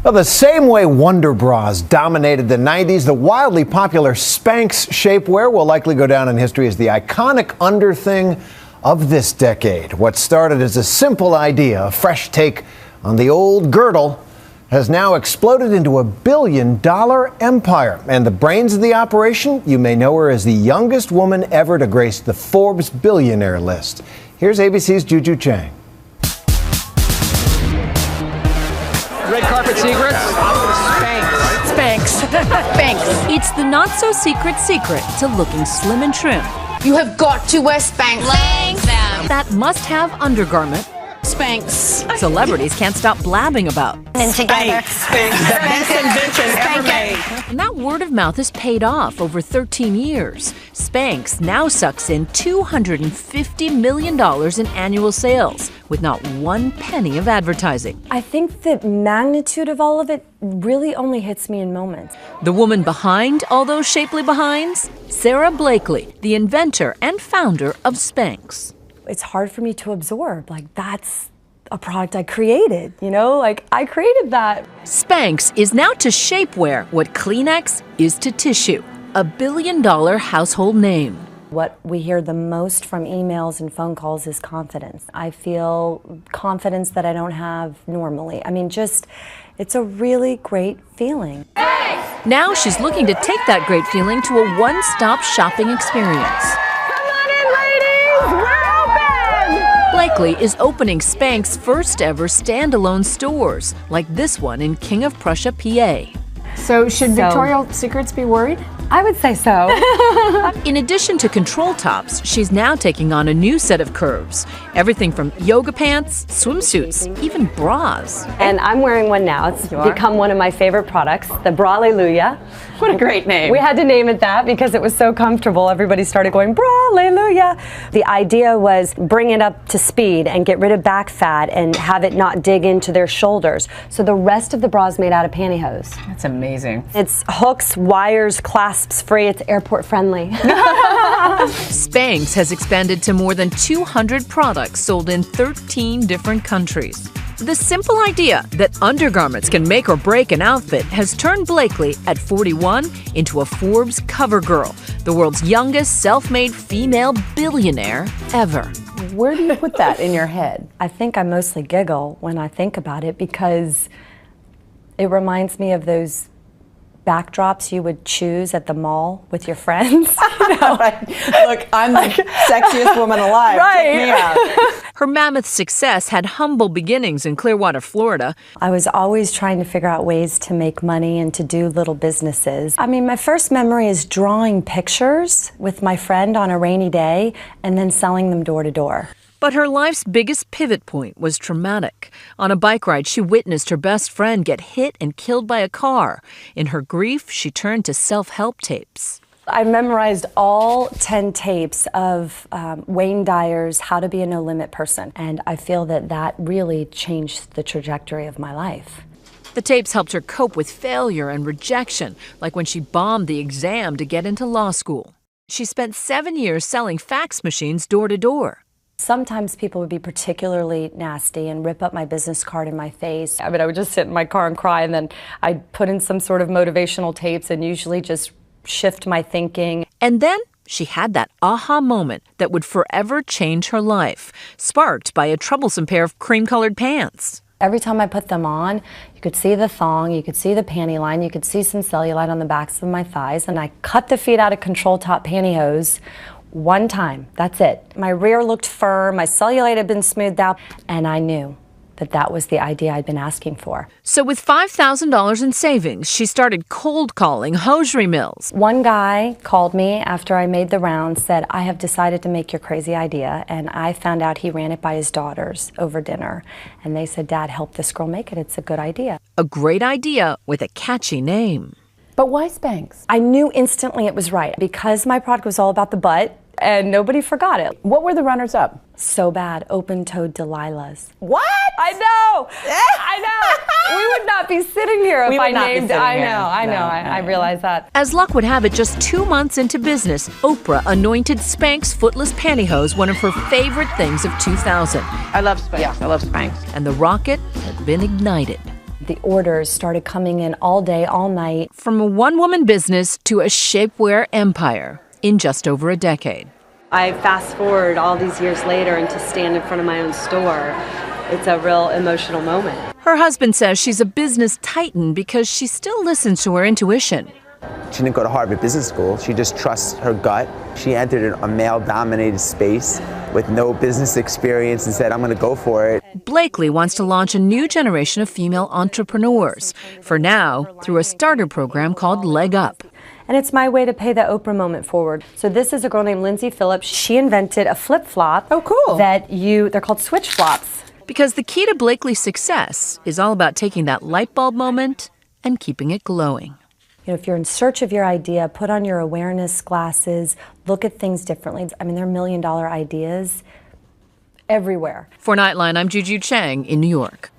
Well, the same way Wonder Bras dominated the 90s, the wildly popular Spanx shapewear will likely go down in history as the iconic underthing of this decade. What started as a simple idea, a fresh take on the old girdle, has now exploded into a billion-dollar empire. And the brains of the operation, you may know her as the youngest woman ever to grace the Forbes billionaire list. Here's ABC's Juju Chang. Red carpet secrets? Spanx. Spanx. It's the not-so-secret secret to looking slim and trim. You have got to wear Spanx. Them. That must-have undergarment Spanx. celebrities can't stop blabbing about. And together. Spanx. The best invention ever made. And that word of mouth has paid off over 13 years. Spanx now sucks in $250 million in annual sales, with not one penny of advertising. I think the magnitude of all of it really only hits me in moments. The woman behind all those shapely behinds? Sarah Blakely, the inventor and founder of Spanx. It's hard for me to absorb. Like, that's a product I created, you know? Like, I created that. Spanx is now to shapewear what Kleenex is to tissue, a billion-dollar household name. What we hear the most from emails and phone calls is confidence. I feel confidence that I don't have normally. I mean, it's a really great feeling. Now she's looking to take that great feeling to a one-stop shopping experience. Come on in, ladies! We're open! Blakely is opening Spanx' first ever standalone stores, like this one in King of Prussia, PA. So should Victoria's Secrets be worried? I would say so. In addition to control tops, she's now taking on a new set of curves. Everything from yoga pants, swimsuits, even bras. And I'm wearing one now. It's become one of my favorite products, the Braleluja. What a great name. We had to name it that because it was so comfortable. Everybody started going, Braleluja. The idea was bring it up to speed and get rid of back fat and have it not dig into their shoulders. So the rest of the bra is made out of pantyhose. That's amazing. It's hooks, wires, clasps free. It's airport friendly. Spanx has expanded to more than 200 products sold in 13 different countries. The simple idea that undergarments can make or break an outfit has turned Blakely, at 41, into a Forbes cover girl, the world's youngest self-made female billionaire ever. Where do you put that in your head? I think I mostly giggle when I think about it because it reminds me of those backdrops you would choose at the mall with your friends. You know? Look, I'm the sexiest woman alive. Right. Check me out. Her mammoth success had humble beginnings in Clearwater, Florida. I was always trying to figure out ways to make money and to do little businesses. I mean, my first memory is drawing pictures with my friend on a rainy day and then selling them door to door. But her life's biggest pivot point was traumatic. On a bike ride, she witnessed her best friend get hit and killed by a car. In her grief, she turned to self-help tapes. I memorized all 10 tapes of Wayne Dyer's How to Be a No Limit Person, and I feel that that really changed the trajectory of my life. The tapes helped her cope with failure and rejection, like when she bombed the exam to get into law school. She spent 7 years selling fax machines door to door. Sometimes people would be particularly nasty and rip up my business card in my face. I mean, I would just sit in my car and cry, and then I'd put in some sort of motivational tapes and usually just shift my thinking. And then she had that aha moment that would forever change her life, sparked by a troublesome pair of cream-colored pants. Every time I put them on, you could see the thong, you could see the panty line, you could see some cellulite on the backs of my thighs, and I cut the feet out of control top pantyhose one time. That's it. My rear looked firm, my cellulite had been smoothed out, and I knew that that was the idea I'd been asking for. So with $5,000 in savings, she started cold calling hosiery mills. One guy called me after I made the round, said, I have decided to make your crazy idea, and I found out he ran it by his daughters over dinner. And they said, Dad, help this girl make it. It's a good idea. A great idea with a catchy name. But why Spanx? I knew instantly it was right because my product was all about the butt and nobody forgot it. What were the runners-up? So bad, open-toed Delilahs. What? I know! I know! We would not be sitting here if I named it. I realize that. As luck would have it, just 2 months into business, Oprah anointed Spanx footless pantyhose one of her favorite things of 2000. I love Spanx. Yeah. I love Spanx. And the rocket had been ignited. The orders started coming in all day, all night. From a one-woman business to a shapewear empire in just over a decade. I fast forward all these years later and to stand in front of my own store, it's a real emotional moment. Her husband says she's a business titan because she still listens to her intuition. She didn't go to Harvard Business School. She just trusts her gut. She entered a male-dominated space with no business experience and said, I'm going to go for it. Blakely wants to launch a new generation of female entrepreneurs. For now, through a starter program called Leg Up. And it's my way to pay the Oprah moment forward. So this is a girl named Lindsay Phillips. She invented a flip-flop. Oh, cool. They're called switch flops. Because the key to Blakely's success is all about taking that light bulb moment and keeping it glowing. You know, if you're in search of your idea, put on your awareness glasses, look at things differently. I mean, there are million-dollar ideas everywhere. For Nightline, I'm Juju Chang in New York.